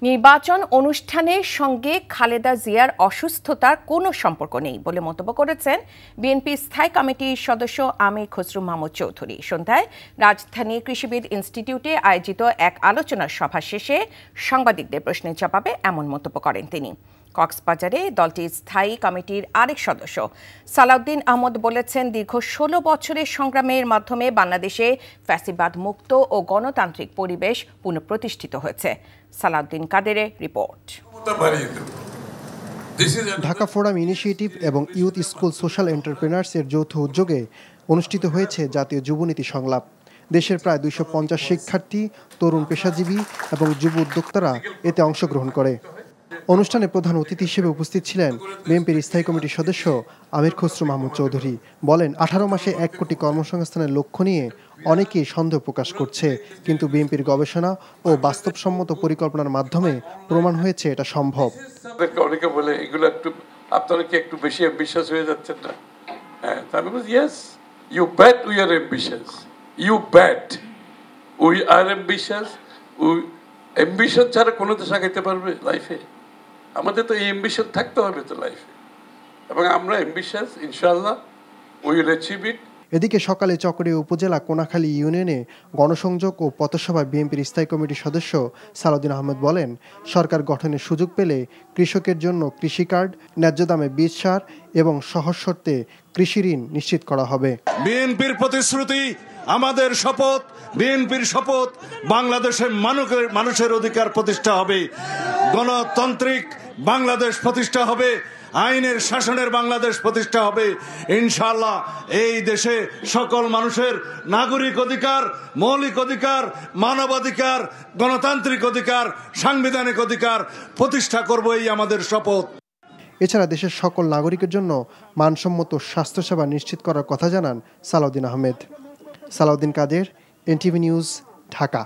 নির্বাচন অনুষ্ঠানের সঙ্গে খালেদা জিয়ার অসুস্থতার কোনো সম্পর্ক নেই বলে মন্তব্য করেছেন বিএনপি স্থায়ী কমিটির সদস্য আমির খসরু মাহমুদ চৌধুরী। সন্ধ্যায় রাজধানী কৃষিবিদ ইনস্টিটিউটে আয়োজিত এক আলোচনা সভা শেষে সাংবাদিকদের প্রশ্নের জবাবে এমন মন্তব্য করেন তিনি। কক্সবাজারে দলটির স্থায়ী কমিটির আরেক সদস্য সালাউদ্দিন আহমদ বলেছেন, দীর্ঘ ১৬ বছরের সংগ্রামের মাধ্যমে বাংলাদেশে ফ্যাসিবাদ মুক্ত ও গণতান্ত্রিক পরিবেশ পুনঃপ্রতিষ্ঠিত হয়েছে। সালাউদ্দিন কাদেরের রিপোর্ট। ঢাকা ফোরাম ইনিশিয়েটিভ এবং ইউথ স্কুল সোশ্যাল এন্টারপ্রেনার্স এর যৌথ উদ্যোগে অনুষ্ঠিত হয়েছে জাতীয় যুবনীতি সংলাপ। দেশের প্রায় ২৫০ শিক্ষার্থী, তরুণ পেশাজীবী এবং যুব উদ্যোক্তারা এতে অংশগ্রহণ করে। অনুষ্ঠানে প্রধান অতিথি হিসেবে উপস্থিত ছিলেন বিএনপির স্থায়ী কমিটির সদস্য আমির খসরু মাহমুদ চৌধুরী। বলেন, ১৮ মাসে ১ কোটি কর্মসংস্থানের লক্ষ্য নিয়ে অনেকেই সন্দেহ প্রকাশ করছে, কিন্তু বিএনপির গবেষণা ও বাস্তবসম্মত পরিকল্পনার মাধ্যমে প্রমাণ হয়েছে এটা সম্ভব। অনেকে বলে এগুলো একটু আপনারা কি একটু বেশি অ্যাম্বিশিয়াস হয়ে যাচ্ছেন না? আমি বলি yes, you but we are ambitious, you but we are ambitious. Ambition ছাড়া কোনো দেশ আগাইতে পারবে লাইফে? আমাদের তো এই অ্যাম্বিশন থাকতে হবে তো লাইফে, এবং আমরা অ্যাম্বিশিয়াস, ইনশাআল্লাহ উই উইল অ্যাচিভ ইট। এদিকে সকালে চকরিয়া উপজেলা কোনাখালী ইউনিয়নে গণসংযোগ ও পথসভায় বিএনপির স্থায়ী কমিটির সদস্য সালাউদ্দিন আহমদ বলেন, সরকার গঠনের সুযোগ পেলে কৃষকের জন্য কৃষি কার্ড, ন্যায্য দামে বীজ সার এবং সহজ শর্তে কৃষি ঋণ নিশ্চিত করা হবে। বিএনপির প্রতিশ্রুতি, আমাদের শপথ, বিএনপির শপথ, বাংলাদেশের মানুষের অধিকার প্রতিষ্ঠা হবে, গণতান্ত্রিক বাংলাদেশ প্রতিষ্ঠা হবে, আইনের শাসনের বাংলাদেশ প্রতিষ্ঠা হবে। ইনশাআল্লাহ এই দেশে সকল মানুষের নাগরিক অধিকার, মৌলিক অধিকার, মানবাধিকার, গণতান্ত্রিক অধিকার, সাংবিধানিক অধিকার প্রতিষ্ঠা করব, এই আমাদের শপথ। এছাড়া দেশের সকল নাগরিকের জন্য মানসম্মত স্বাস্থ্যসেবা নিশ্চিত করার কথা জানান সালাউদ্দিন আহমেদ। সালাউদ্দিন কাদের, এনটিভি নিউজ, ঢাকা।